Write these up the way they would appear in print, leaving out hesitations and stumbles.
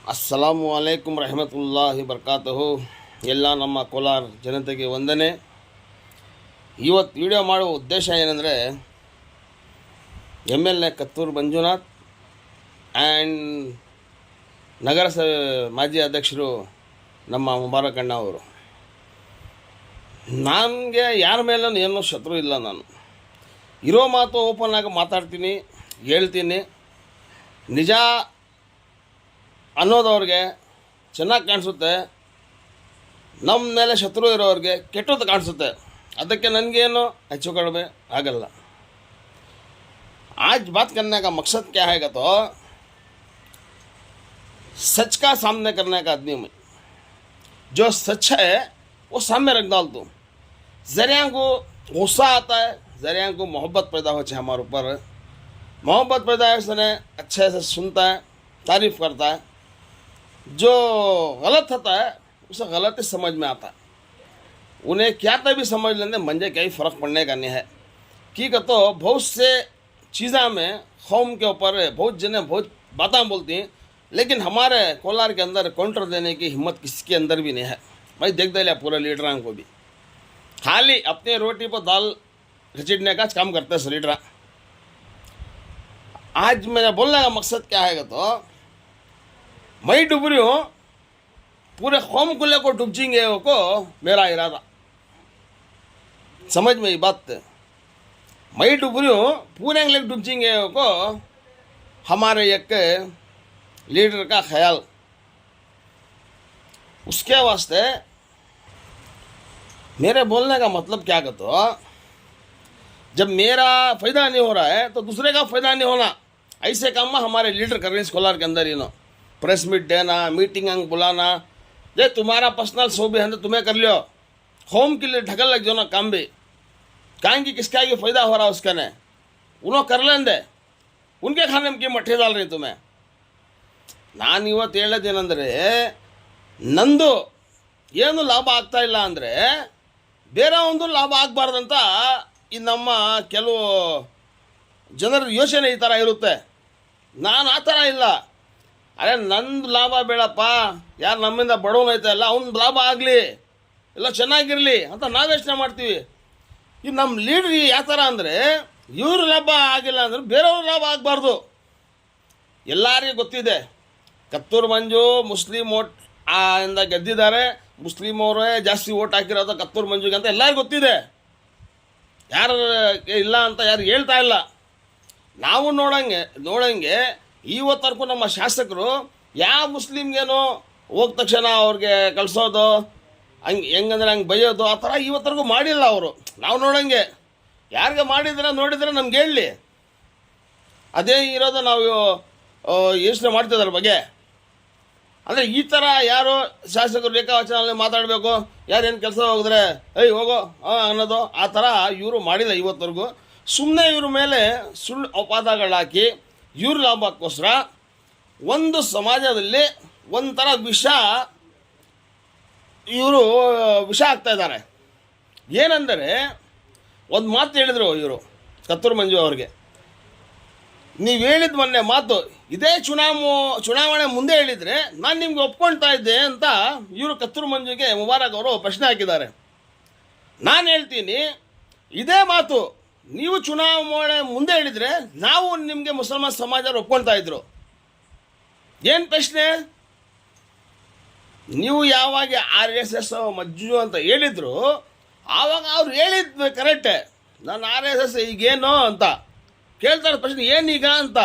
ಅಸ್ಸಲಾಮು ಅಲೈಕುಮ್ ರಹಮತುಲ್ಲಾಹಿ ಬರ್ಕಾತಹು. ಎಲ್ಲ ನಮ್ಮ ಕೋಲಾರ ಜನತೆಗೆ ವಂದನೆ. ಇವತ್ತು ವಿಡಿಯೋ ಮಾಡುವ ಉದ್ದೇಶ ಏನಂದರೆ, MLA ಕತ್ತೂರು ಮಂಜುನಾಥ್ ಆ್ಯಂಡ್ ನಗರಸಭೆ ಮಾಜಿ ಅಧ್ಯಕ್ಷರು ನಮ್ಮ ಮುಬಾರಕ್ ಅಣ್ಣ ಅವರು. ನನಗೆ ಯಾರ ಮೇಲೂ ಏನೂ ಶತ್ರು ಇಲ್ಲ. ನಾನು ಇರೋ ಮಾತು ಓಪನ್ ಆಗಿ ಮಾತಾಡ್ತೀನಿ, ಹೇಳ್ತೀನಿ. ನಿಜ ಅನ್ನೋದವ್ರಿಗೆ ಚೆನ್ನಾಗಿ ಕಾಣಿಸುತ್ತೆ, ನಮ್ಮ ಮೇಲೆ ಶತ್ರು ಇರೋರಿಗೆ ಕೆಟ್ಟದ್ದು ಕಾಣಿಸುತ್ತೆ. ಅದಕ್ಕೆ ನನಗೇನು ಹೆಚ್ಚು ಕಡಿಮೆ ಆಗಲ್ಲ. आज बात करने का मकसद क्या है तो सच का सामने करने का आदमी में जो सच है वो सामने रख डाल दूँ. ज़रिया को गुस्सा आता है, ज़रिया को मोहब्बत पैदा हो चाहे हमारे ऊपर. मोहब्बत पैदा है, उसने अच्छे से सुनता है, तारीफ़ करता है. जो गलत होता है उसे गलत ही समझ में आता है. उन्हें क्या तभी समझ लेने मंजे क्या ही फ़र्क पड़ने का नहीं है. कि तो बहुत से चीज़ों में कौम के ऊपर बहुत जने बहुत बातें बोलती हैं, लेकिन हमारे कोलार के अंदर काउंटर देने की हिम्मत किसी के अंदर भी नहीं है. भाई देख दे लिया पूरे लीडरां को भी खाली अपने रोटी पर दाल घसीटने का काम करते हैं लीडर. आज मेरा बोलने का मकसद क्या है तो मैं डूब रही हूँ, पूरे कौम को लेकर डूब जाएंगे को मेरा इरादा. समझ में ये बात. मैं डूब रही हूँ, पूरे अंग्रेज डूब जाएंगे को हमारे एक लीडर का ख्याल. उसके वास्ते मेरे बोलने का मतलब क्या कहते हो, जब मेरा फ़ायदा नहीं हो रहा है तो दूसरे का फ़ायदा नहीं होना. ऐसे काम में हमारे लीडर कर रहे हैं इस कोलार के अंदर. प्रेस मीट देना, मीटिंग अंग बुलाना, जे तुम्हारा पर्सनल शो भी है तो तुम्हें कर लियो. होम के लिए ढकल लग जाओ ना काम भी. कहेंगे किसका ये फ़ायदा हो रहा है उसका ने उन्होंने कर लेंदे. उनके खाने में क्यों मठे डाल रही तुम्हें. ನಾನು ಇವತ್ತು ಹೇಳೋದೇನೆಂದರೆ, ನಂದು ಏನು ಲಾಭ ಆಗ್ತಾ ಇಲ್ಲ ಅಂದರೆ ಬೇರೆ ಒಂದು ಲಾಭ ಆಗಬಾರ್ದಂತ ಈ ನಮ್ಮ ಕೆಲವು ಜನರ ಯೋಚನೆ ಈ ಥರ ಇರುತ್ತೆ. ನಾನು ಆ ಥರ ಇಲ್ಲ. ಅರೆ ನಂದು ಲಾಭ ಬೇಡಪ್ಪ, ಯಾರು ನಮ್ಮಿಂದ ಬಡವನೈತೆ ಅಲ್ಲ ಅವ್ನ ಲಾಭ ಆಗಲಿ, ಎಲ್ಲ ಚೆನ್ನಾಗಿರಲಿ ಅಂತ ನಾವು ಯೋಚನೆ ಮಾಡ್ತೀವಿ. ಈ ನಮ್ಮ ಲೀಡ್ರ್ ಯಾವ ಥರ ಅಂದರೆ, ಇವ್ರ ಲಾಭ ಆಗಿಲ್ಲ ಅಂದರೆ ಬೇರೆಯವ್ರ ಲಾಭ ಆಗಬಾರ್ದು. ಎಲ್ಲರಿಗೂ ಗೊತ್ತಿದೆ, ಕತ್ತೂರು ಮಂಜು ಮುಸ್ಲಿಂ ಓಟ್ ಇಂದ ಗೆದ್ದಿದ್ದಾರೆ, ಮುಸ್ಲಿಂ ಅವರೇ ಜಾಸ್ತಿ ಓಟ್ ಹಾಕಿರೋದು ಕತ್ತೂರು ಮಂಜುಗೆ ಅಂತ ಎಲ್ಲರಿಗೂ ಗೊತ್ತಿದೆ. ಯಾರು ಇಲ್ಲ ಅಂತ ಯಾರು ಹೇಳ್ತಾ ಇಲ್ಲ. ನಾವು ನೋಡಂಗೆ ಇವತ್ತವರೆಗೂ ನಮ್ಮ ಶಾಸಕರು ಯಾವ ಮುಸ್ಲಿಮ್ಗೇನೋ ಹೋದ ತಕ್ಷಣ ಅವ್ರಿಗೆ ಕಳಿಸೋದು, ಹೆಂಗಂದ್ರೆ ಹಂಗೆ ಬೈಯೋದು, ಆ ಥರ ಇವತ್ತರೆಗೂ ಮಾಡಿಲ್ಲ ಅವರು. ನಾವು ನೋಡಂಗೆ ಯಾರಿಗೆ ಮಾಡಿದ್ರೆ ನೋಡಿದರೆ ನಮ್ಗೆ ಹೇಳಲಿ, ಅದೇ ಇರೋದು ನಾವು ಯೋಚನೆ ಮಾಡ್ತಿದ್ದರ ಬಗ್ಗೆ. ಅಂದರೆ ಈ ಥರ ಯಾರು ಶಾಸಕರು ರೇಖಾವಚನಲ್ಲಿ ಮಾತಾಡಬೇಕು, ಯಾರೇನು ಕೆಲಸ ಹೋಗಿದ್ರೆ ಹೋಗೋ ಅನ್ನೋದು ಆ ಥರ ಇವರು ಮಾಡಿಲ್ಲ ಇವತ್ತವರೆಗೂ. ಸುಮ್ಮನೆ ಇವ್ರ ಮೇಲೆ ಸುಳ್ಳು ಅಪವಾದಗಳಾಕಿ ಇವ್ರ ಲಾಭಕ್ಕೋಸ್ಕರ ಒಂದು ಸಮಾಜದಲ್ಲಿ ಒಂಥರ ಇವರು ವಿಷ ಆಗ್ತಾ ಇದ್ದಾರೆ. ಏನಂದರೆ ಒಂದು ಮಾತು ಹೇಳಿದರು ಇವರು ಕತ್ತೂರು ಮಂಜು ಅವ್ರಿಗೆ. ನೀವು ಹೇಳಿದ ಮೊನ್ನೆ ಮಾತು ಇದೇ ಚುನಾವಣೆ ಮುಂದೆ ಹೇಳಿದರೆ ನಾನು ನಿಮ್ಗೆ ಒಪ್ಕೊಳ್ತಾ ಇದ್ದೆ ಅಂತ ಇವರು ಕತ್ತೂರು ಮಂಜುಗೆ ಮುಬಾರಕ್ ಅವರು ಪ್ರಶ್ನೆ ಹಾಕಿದ್ದಾರೆ. ನಾನು ಹೇಳ್ತೀನಿ, ಇದೇ ಮಾತು ನೀವು ಚುನಾವಣೆ ಮುಂದೆ ಹೇಳಿದರೆ ನಾವು ನಿಮಗೆ ಮುಸಲ್ಮಾನ್ ಸಮಾಜರು ಒಪ್ಕೊಳ್ತಾ ಇದ್ರು. ಏನು ಪ್ರಶ್ನೆ? ನೀವು ಯಾವಾಗ RSS ಮಜ್ಜು ಅಂತ ಹೇಳಿದ್ರು ಆವಾಗ ಅವ್ರು ಹೇಳಿದ್ದು ಕರೆಕ್ಟೇ. ನಾನು RSS ಈಗೇನೋ ಅಂತ ಕೇಳ್ತಾರೆ. ಪ್ರಶ್ನೆ ಏನೀಗ ಅಂತ.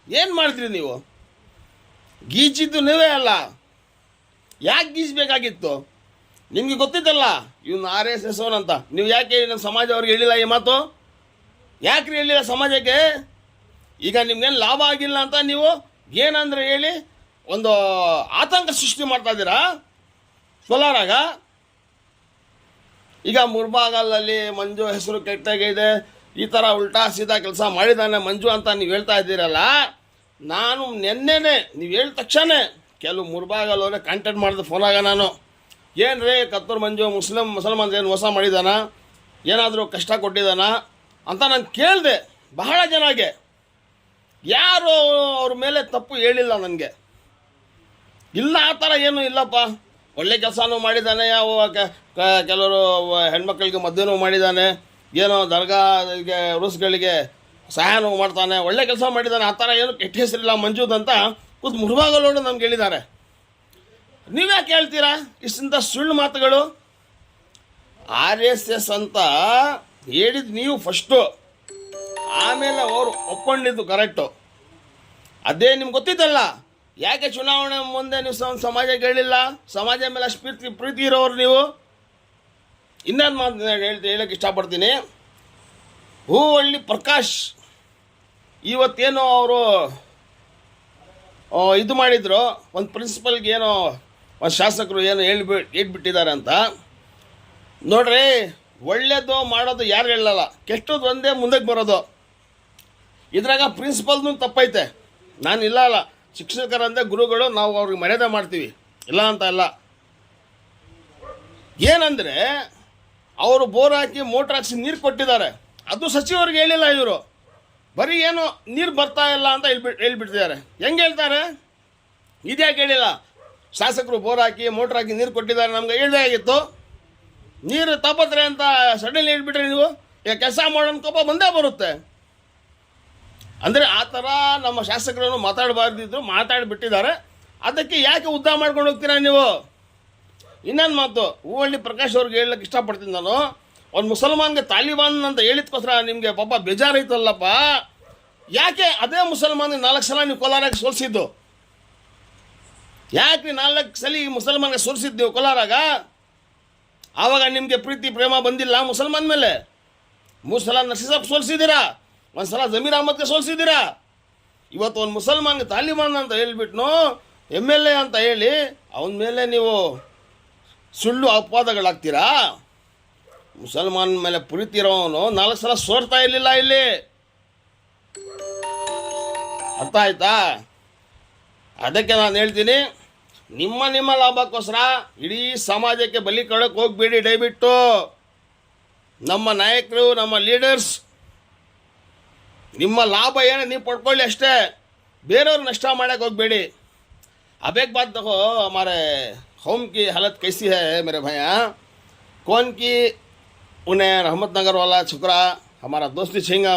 ಏನು ಮಾಡ್ತೀರಿ ನೀವು? ಗೀಚಿದ್ದು ನೀವೇ ಅಲ್ಲ, ಯಾಕೆ ಗೀಚಬೇಕಾಗಿತ್ತು? ನಿಮಗೆ ಗೊತ್ತಿದ್ದಲ್ಲ ಇವನು RSS ಅಂತ. ನೀವು ಯಾಕೆ ನಮ್ಮ ಸಮಾಜ ಅವ್ರಿಗೆ ಹೇಳಿಲ್ಲ ಈ ಮಾತು? ಯಾಕ್ರಿ ಹೇಳಿಲ್ಲ ಸಮಾಜಕ್ಕೆ? ಈಗ ನಿಮ್ಗೇನು ಲಾಭ ಆಗಿಲ್ಲ ಅಂತ ನೀವು ಏನಂದ್ರೆ ಹೇಳಿ ಒಂದು ಆತಂಕ ಸೃಷ್ಟಿ ಮಾಡ್ತಾ ಇದ್ದೀರಾ ಕೋಲಾರಾಗ. ಈಗ ಮುರ್ಬಾಗಲಲ್ಲಿ ಮಂಜು ಹೆಸರು ಕೆಟ್ಟಾಗಿದೆ, ಈ ಥರ ಉಲ್ಟಾ ಸೀದಾ ಕೆಲಸ ಮಾಡಿದ್ದಾನೆ ಮಂಜು ಅಂತ ನೀವು ಹೇಳ್ತಾ ಇದ್ದೀರಲ್ಲ. ನಾನು ನೆನ್ನೆನೆ ನೀವು ಹೇಳಿದ ತಕ್ಷಣ ಕೆಲವು ಮುರ್ಬಾಗಲವರೇ ಕಾಂಟ್ಯಾಕ್ಟ್ ಮಾಡಿದೆ ಫೋನಾಗ. ನಾನು ಏನು ರೀ ಕತ್ತೂರು ಮಂಜು ಮುಸಲ್ಮಾನ್ ಏನು ಮೋಸ ಮಾಡಿದಾನ, ಏನಾದರೂ ಕಷ್ಟ ಕೊಟ್ಟಿದ್ದಾನ ಅಂತ ನಾನು ಕೇಳಿದೆ ಬಹಳ ಜನಗೆ. ಯಾರು ಅವ್ರ ಮೇಲೆ ತಪ್ಪು ಹೇಳಿಲ್ಲ ನನಗೆ. ಇಲ್ಲ, ಆ ಥರ ಏನೂ ಇಲ್ಲಪ್ಪ. ಒಳ್ಳೆ ಕೆಲಸನೂ ಮಾಡಿದ್ದಾನೆ, ಕೆಲವರು ಹೆಣ್ಮಕ್ಳಿಗೆ ಮದುವೆನೂ ಮಾಡಿದ್ದಾನೆ, ಏನೋ ದರ್ಗಾಗೆ ರೂಸ್ಗಳಿಗೆ ಸಹಾಯನೂ ಮಾಡ್ತಾನೆ, ಒಳ್ಳೆ ಕೆಲಸ ಮಾಡಿದ್ದಾನೆ, ಆ ಥರ ಏನು ಕೆಟ್ಟ ಹೆಸರಿಲ್ಲ ಮಂಜೂದ್ ಅಂತ ಕೂತು ಮುರುಘಾಗಲೋಡು ನಮ್ಗೆ ಹೇಳಿದ್ದಾರೆ. ನೀವ್ಯಾಕೆ ಹೇಳ್ತೀರಾ ಇಷ್ಟಂತ ಸುಳ್ಳು ಮಾತುಗಳು? RSS ಅಂತ ಹೇಳಿದ್ದು ನೀವು ಫಸ್ಟು, ಆಮೇಲೆ ಅವರು ಒಪ್ಕೊಂಡಿದ್ದು ಕರೆಕ್ಟು. ಅದೇ ನಿಮ್ಗೆ ಗೊತ್ತಿದ್ದಲ್ಲ, ಯಾಕೆ ಚುನಾವಣೆ ಮುಂದೆ ನೀವು ಸಮಾಜಕ್ಕೆ ಹೇಳಿಲ್ಲ? ಸಮಾಜ ಮೇಲೆ ಅಷ್ಟು ಪ್ರೀತಿ ಇರೋರು ನೀವು. ಇನ್ನೊಂದು ಮಾತು ಹೇಳಕ್ಕೆ ಇಷ್ಟಪಡ್ತೀನಿ. ಹೂವಳ್ಳಿ ಪ್ರಕಾಶ್ ಇವತ್ತೇನೋ ಅವರು ಇದು ಮಾಡಿದ್ರು, ಒಂದು ಪ್ರಿನ್ಸಿಪಲ್ಗೆ ಏನೋ ಒಂದು ಶಾಸಕರು ಏನೋ ಹೇಳ್ಬಿಟ್ಟಿದ್ದಾರೆ ಅಂತ. ನೋಡ್ರಿ, ಒಳ್ಳೇದು ಮಾಡೋದು ಯಾರು ಹೇಳಲ್ಲ, ಕೆಟ್ಟದ್ದು ಒಂದೇ ಮುಂದಕ್ಕೆ ಬರೋದು. ಇದ್ರಾಗ ಪ್ರಿನ್ಸಿಪಲ್ನೂ ತಪ್ಪೈತೆ. ನಾನು ಇಲ್ಲ ಶಿಕ್ಷಕರಂತೆ ಗುರುಗಳು, ನಾವು ಅವ್ರಿಗೆ ಮರ್ಯಾದೆ ಮಾಡ್ತೀವಿ, ಇಲ್ಲ ಅಂತ ಇಲ್ಲ. ಏನಂದರೆ ಅವರು ಬೋರ್ ಹಾಕಿ ಮೋಟ್ರ್ ಹಾಕಿಸಿ ನೀರು ಕೊಟ್ಟಿದ್ದಾರೆ, ಅದು ಸಚಿವರಿಗೆ ಹೇಳಿಲ್ಲ. ಇವರು ಬರೀ ಏನೋ ನೀರು ಬರ್ತಾ ಇಲ್ಲ ಅಂತ ಹೇಳ್ಬಿಡ್ತಿದ್ದಾರೆ. ಹೆಂಗೆ ಹೇಳ್ತಾರೆ? ಇದ್ಯಾಕೆ ಹೇಳಿಲ್ಲ? ಶಾಸಕರು ಬೋರ್ ಹಾಕಿ ಮೋಟ್ರ್ ಹಾಕಿ ನೀರು ಕೊಟ್ಟಿದ್ದಾರೆ, ನಮ್ಗೆ ಹೇಳ್ದೇ ಆಗಿತ್ತು. ನೀರು ತಾಪತ್ರೆ ಅಂತ ಸಡನ್ಲಿ ಹೇಳ್ಬಿಟ್ರೆ ನೀವು ಈಗ ಕೆಲಸ ಮಾಡೋಣ ಕೋಪ ಬಂದೇ ಬರುತ್ತೆ. ಅಂದರೆ ಆ ಥರ ನಮ್ಮ ಶಾಸಕರನ್ನು ಮಾತಾಡಬಾರ್ದಿದ್ರು ಮಾತಾಡಿಬಿಟ್ಟಿದ್ದಾರೆ. ಅದಕ್ಕೆ ಯಾಕೆ ಉದ್ದ ಮಾಡ್ಕೊಂಡು ಹೋಗ್ತೀರಾ ನೀವು? ಇನ್ನೊಂದು ಮಾತು, ಹೂವಳ್ಳಿ ಪ್ರಕಾಶ್ ಅವ್ರಿಗೆ ಹೇಳಕ್ಕೆ ಇಷ್ಟಪಡ್ತೀನಿ ನಾನು. ಒಂದು ಮುಸಲ್ಮಾನ್ಗೆ ತಾಲಿಬಾನ್ ಅಂತ ಹೇಳಿದ್ಕೋಸ್ಕರ ನಿಮಗೆ ಪಾಪ ಬೇಜಾರೈತಲ್ಲಪ್ಪ. ಯಾಕೆ ಅದೇ ಮುಸಲ್ಮಾನ್ಗೆ 4 ಸಲ ನೀವು ಕೋಲಾರಾಗ ಸೋಲಿಸಿದ್ದು? ಯಾಕೆ 4 ಸಲ ಮುಸಲ್ಮಾನ್ಗೆ ಸೋಲಿಸಿದ್ದು ನೀವು ಕೋಲಾರಾಗ? ಆವಾಗ ನಿಮಗೆ ಪ್ರೀತಿ ಪ್ರೇಮ ಬಂದಿಲ್ಲ ಮುಸಲ್ಮಾನ್ ಮೇಲೆ? 3 ಸಲ ನಸೀಸಪ್ ಸೋಲಿಸಿದ್ದೀರಾ, 1 ಸಲ ಜಮೀರ್ ಅಹಮದ್ಗೆ ಸೋಲಿಸಿದ್ದೀರಾ. ಇವತ್ತು ಒಂದು ಮುಸಲ್ಮಾನ್ಗೆ ತಾಲಿಬಾನ್ ಅಂತ ಹೇಳಿಬಿಟ್ನು, MLA ಅಂತ ಹೇಳಿ ಅವನ ಮೇಲೆ ನೀವು ಸುಳ್ಳು ಅಪವಾದಗಳಾಗ್ತೀರಾ? ಮುಸಲ್ಮಾನ್ ಮೇಲೆ ಪ್ರೀತಿ ಇರೋವನು 4 ಸಲ ಸೋರ್ತಾ ಇರಲಿಲ್ಲ ಇಲ್ಲಿ. ಅರ್ಥ ಆಯ್ತಾ? ಅದಕ್ಕೆ ನಾನು ಹೇಳ್ತೀನಿ, ನಿಮ್ಮ ಲಾಭಕ್ಕೋಸ್ಕರ ಇಡೀ ಸಮಾಜಕ್ಕೆ ಬಲಿ ಕೊಡೋಕೆ ಹೋಗ್ಬೇಡಿ ದಯವಿಟ್ಟು. ನಮ್ಮ ನಾಯಕರು, ನಮ್ಮ ಲೀಡರ್ಸ್, ನಿಮ್ಮ ಲಾಭ ಏನು ನೀವು ಪಡ್ಕೊಳ್ಳಿ ಅಷ್ಟೇ, ಬೇರೆಯವ್ರು ನಷ್ಟ ಮಾಡೋಕ್ಕೆ ಹೋಗಬೇಡಿ. अब एक बात देखो, हमारे होम की हालत कैसी है मेरे भैया. कौन की उन्हें रहमतनगर वाला छोकरा हमारा दोस्ती छिंगा,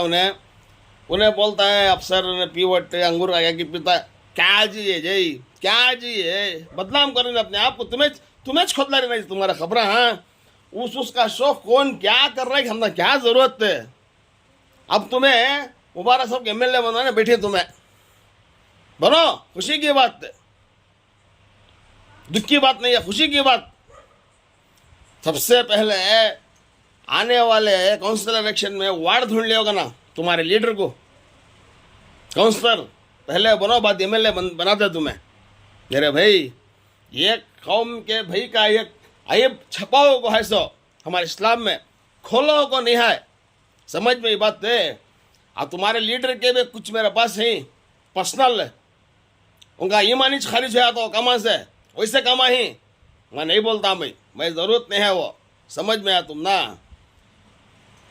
उन्हें बोलता है अफसर ने पीवट अंगूर आगे की पीता है. क्या जी है जय, क्या जी है? बदनाम करेंगे अपने आप को. तुम्हें खोदला रही नहीं तुम्हारा खबर. हाँ, उसका शौक कौन क्या कर रहा है, हमने क्या ज़रूरत है? अब तुम्हें मुबारक साहब MLA बनाने बैठे, तुम्हें बनो. खुशी की बात है, दुख की बात नहीं है, खुशी की बात. सबसे पहले आने वाले काउंसिलर इलेक्शन में वार्ड ढूंढ लिया होगा ना तुम्हारे लीडर को. काउंसलर पहले बनो, बाद MLA बना दे तुम्हें. मेरे भाई, एक कौम के भाई का एक अयब छपाओ को है सो हमारे इस्लाम में, खोलो को नहीं है. समझ में ये बात है? अब तुम्हारे लीडर के भी कुछ मेरे पास है पर्सनल, उनका ईमानी खारिज है तो कमा से वैसे कमा ही. मैं नहीं बोलता भाई, मैं ज़रूरत नहीं है वो, समझ में आया तुम ना.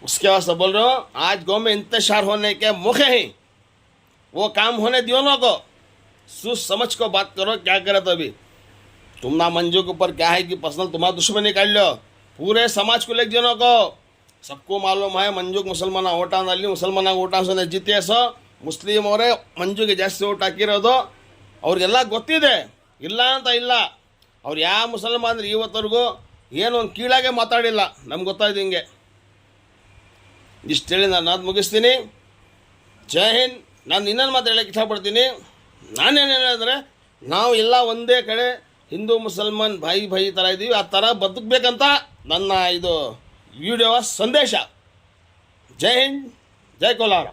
उसके वास्ते बोल रहे हो, आज गाँव में इंतशार होने के मौके हैं, वो काम होने दियो ना को. सोच समझ को बात करो, क्या करे. तो अभी तुम ना मंजू के ऊपर क्या है कि पर्सनल तुम्हारा दुश्मनी काट लो, पूरे समाज को लेके जनों को सबको मालूम है. ಮಂಜುಗೆ ಮುಸಲ್ಮಾನ ಓಟಾನಲ್ಲಿ ಮುಸಲ್ಮಾನ ಓಟ ಜಿತೆ ಸೋ, ಮುಸ್ಲಿಂ ಅವರೇ ಮಂಜುಗೆ ಜಾಸ್ತಿ ಓಟ್ ಹಾಕಿರೋದು ಅವ್ರಿಗೆಲ್ಲ ಗೊತ್ತಿದೆ, ಇಲ್ಲ ಅಂತ ಇಲ್ಲ. ಅವ್ರು ಯಾವ ಮುಸಲ್ಮಾನರು ಇವತ್ತವರೆಗೂ ಏನೋ ಒಂದು ಕೀಳಾಗೆ ಮಾತಾಡಿಲ್ಲ, ನಮ್ಗೆ ಗೊತ್ತಾಯ್ತು. ಹಿಂಗೆ ಇಷ್ಟು ಹೇಳಿ ನಾನು ಅದು ಮುಗಿಸ್ತೀನಿ. ಜೈ ಹಿಂದ್. ನಾನು ಇನ್ನೊಂದು ಮಾತು ಹೇಳಕ್ಕೆ ಇಷ್ಟಪಡ್ತೀನಿ. ನಾನೇನು ಹೇಳಿದ್ರೆ, ನಾವು ಎಲ್ಲ ಒಂದೇ ಕಡೆ ಹಿಂದೂ ಮುಸಲ್ಮಾನ್ ಭಾಯಿ ಥರ ಇದ್ದೀವಿ, ಆ ಥರ ಬದುಕಬೇಕಂತ ನನ್ನ ಇದು ವಿಡಿಯೋ ಸಂದೇಶ. ಜೈ ಹಿಂದ್, ಜೈ ಕೋಲಾರ.